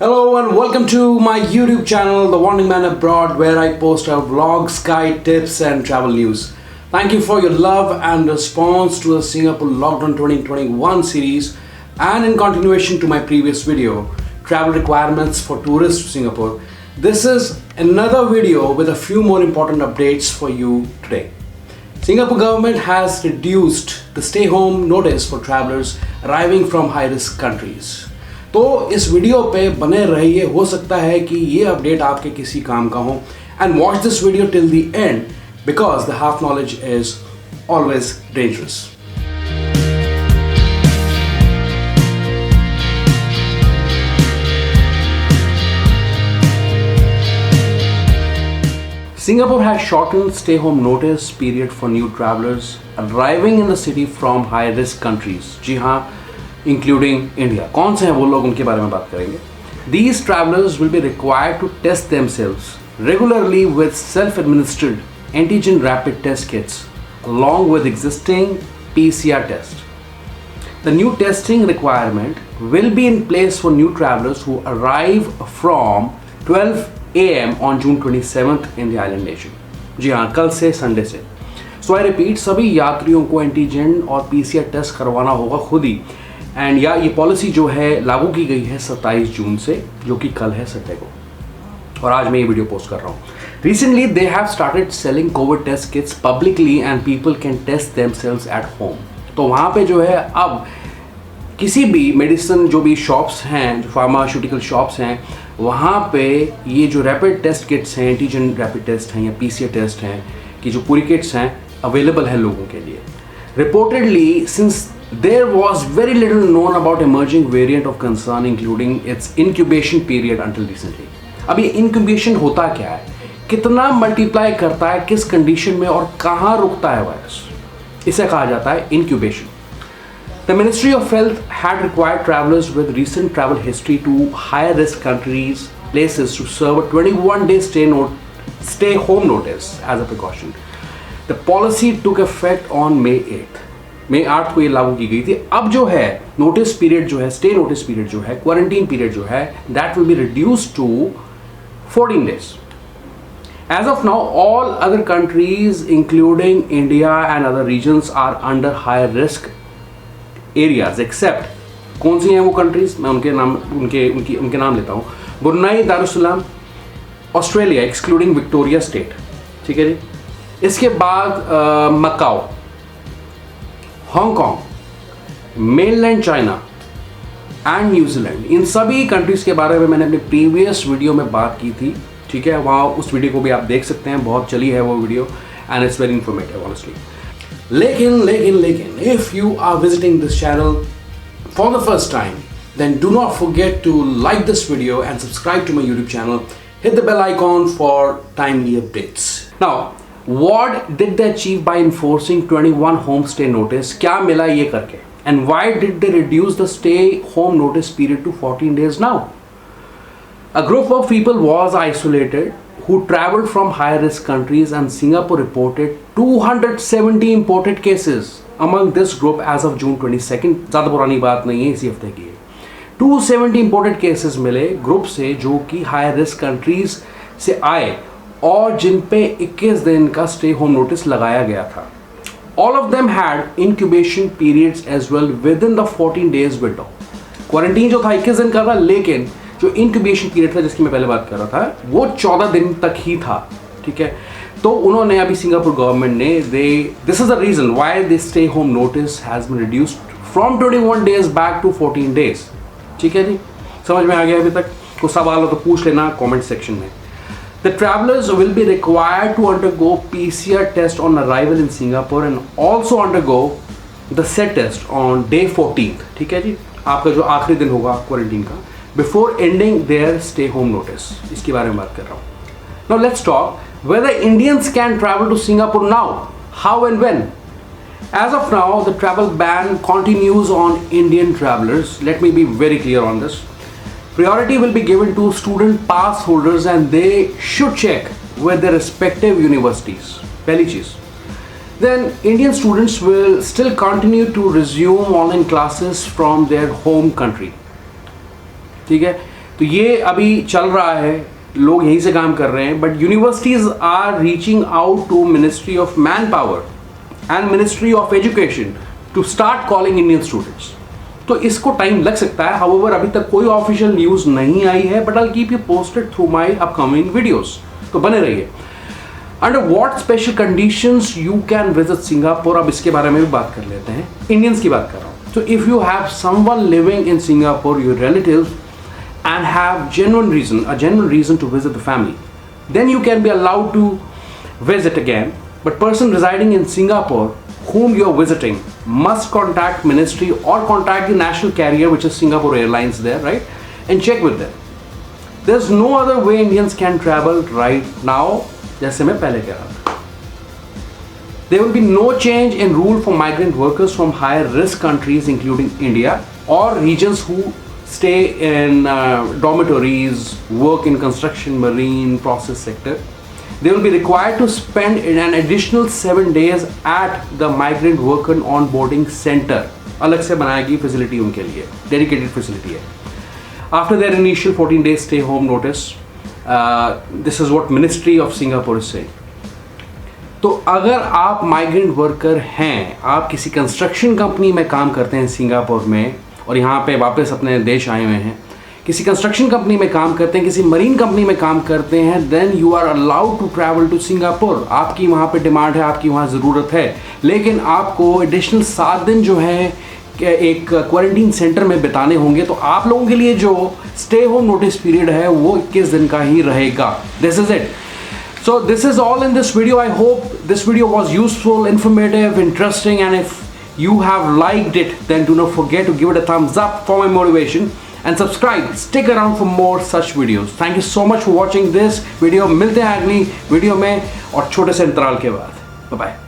Hello and welcome to my YouTube channel, The Wandering Man Abroad, where I post our vlogs, guide tips and travel news. Thank you for your love and response to the Singapore Lockdown 2021 series, and in continuation to my previous video, Travel Requirements for Tourists to Singapore. This is another video with a few more important updates for you today. Singapore government has reduced the stay home notice for travelers arriving from high risk countries. तो इस video पे बने रहिए, हो सकता है कि ये अपडेट आपके किसी काम का हो. And watch this video till the end because the half knowledge is always dangerous. Singapore has shortened stay home notice period for new travelers arriving in the city from high risk countries. जी हाँ, including India. कौन से हैं वो लोग, उनके बारे में बात करेंगे. These travelers will be required to test themselves regularly with self-administered antigen rapid test kits along with existing PCR test. The new testing requirement will be in place for new travelers who arrive from 12 AM on June 27th in the island nation. जी हाँ, कल से Sunday से. So I repeat, सभी यात्रियों को antigen और PCR test करवाना होगा खुद ही. एंड ये पॉलिसी जो है लागू की गई है 27 जून से, जो कि कल है संडे को, और आज मैं ये वीडियो पोस्ट कर रहा हूँ. Recently they have started selling covid test kits publicly and people can test themselves at home. तो वहाँ पे जो है अब किसी भी मेडिसिन जो भी शॉप्स हैं, जो फार्मास्यूटिकल शॉप्स हैं, वहाँ पे ये जो रैपिड टेस्ट किट्स हैं, एंटीजन रैपिड टेस्ट हैं या PCR टेस्ट हैं, कि जो पूरी किट्स हैं अवेलेबल है लोगों के लिए. Reportedly since there was very little known about emerging variant of concern including its incubation period until recently. अब ये incubation होता क्या है, कितना मल्टीप्लाई करता है, किस कंडीशन में और कहाँ रुकता है वायरस, इसे कहा जाता है incubation. The Ministry of Health had required travelers with recent travel history to high risk countries places to serve a 21-day stay home notice as a precaution. The policy took effect on May 8th. मई 8 को ये लागू की गई थी. अब जो है notice period जो है, स्टे नोटिस पीरियड जो है, क्वारंटीन पीरियड जो है, that will be reduced to 14 days. As of now, all other countries including India and other regions are under high risk areas except, कौन सी हैं वो कंट्रीज, मैं उनके नाम लेता हूँ. Brunei Darussalam, Australia excluding Victoria state, ठीक है जी. इसके बाद Macao, Hong Kong, mainland China and New Zealand. इन सभी कंट्रीज के बारे में मैंने अपने प्रीवियस वीडियो में बात की थी, ठीक है. वहाँ उस वीडियो को भी आप देख सकते हैं, बहुत चली है वो video and it's very informative honestly. लेकिन if you are visiting this channel for the first time, then do not forget to like this video and subscribe to my YouTube channel. Hit the bell icon for timely updates. Now, what did they achieve by enforcing 21 homestay notice? क्या मिला ये करके? And why did they reduce the stay home notice period to 14 days now? A group of people was isolated who traveled from high risk countries, and Singapore reported 270 imported cases among this group as of June 22nd. ज़्यादा पुरानी बात नहीं है, इसी हफ्ते की है. 270 imported cases मिले ग्रुप से जो कि हाई रिस्क कंट्रीज से आए और जिन पे 21 दिन का स्टे होम नोटिस लगाया गया था. All of them had incubation periods as well within the 14 days window. Quarantine जो था 21 दिन का था, लेकिन जो इंक्यूबेशन पीरियड था जिसकी मैं पहले बात कर रहा था, वो 14 दिन तक ही था, ठीक है. तो उन्होंने अभी सिंगापुर गवर्नमेंट ने this is the reason why this stay home notice has been reduced from 21 days back to 14 days. ठीक है जी, समझ में आ गया अभी तक? कोई सवाल हो तो पूछ लेना कमेंट सेक्शन में. The travelers will be required to undergo PCR test on arrival in Singapore and also undergo the set test on day 14th. ठीक है जी, आपका जो आखिरी दिन होगा क्वारंटीन का, before ending their stay home notice. इसके बारे में बात कर रहा हूँ. Now let's talk whether Indians can travel to Singapore now, how and when. As of now, the travel ban continues on Indian travelers. Let me be very clear on this. Priority will be given to student pass holders and they should check with their respective universities. पहली चीज. Then Indian students will still continue to resume online classes from their home country. ठीक है. तो ये अभी चल रहा है, लोग यहीं से काम कर रहे हैं, but universities are reaching out to ministry of manpower and ministry of education to start calling Indian students. तो इसको टाइम लग सकता है, हाउएवर अभी तक कोई ऑफिशियल न्यूज़ नहीं आई है, but I keep you posted through my upcoming videos, तो बने रहिए। Under what special conditions you can visit Singapore, अब इसके बारे में भी बात कर लेते हैं। इंडियंस की बात कर रहा हूँ। तो if you have someone living in Singapore, your relatives, and have a genuine reason to visit the family, then you can be allowed to visit again. But person residing in Singapore whom you are visiting must contact ministry or contact the national carrier, which is Singapore Airlines there, right, and check with them. There's no other way Indians can travel right now, जैसे मैं पहले कह रहा था। There will be no change in rule for migrant workers from higher risk countries including India or regions who stay in dormitories, work in construction, marine, process sector. They will be required to spend an additional 7 days at the migrant worker onboarding center. अलग से बनाएगी facility उनके लिए, dedicated facility है। After their initial 14 days stay home notice, this is what Ministry of Singapore is saying. तो अगर आप migrant worker हैं, आप किसी कंस्ट्रक्शन कंपनी में काम करते हैं सिंगापुर में और यहाँ पे वापस अपने देश आए हुए हैं, किसी कंस्ट्रक्शन कंपनी में काम करते हैं, किसी मरीन कंपनी में काम करते हैं, then you are allowed to travel to Singapore. आपकी वहाँ पे डिमांड है, आपकी वहाँ ज़रूरत है, लेकिन आपको एडिशनल 7 दिन जो है एक क्वारंटीन सेंटर में बिताने होंगे। तो आप लोगों के लिए जो स्टे होम नोटिस पीरियड है वो 21 दिन का ही रहेगा। This is it. So this is all in this video. I hope this video was useful, informative, interesting, and if you have liked it, then do not forget to give it a thumbs up for my motivation and subscribe. Stick around for more such videos. Thank you so much for watching this video. मिलते हैं अगली video में और छोटे से अंतराल के बाद। Bye bye.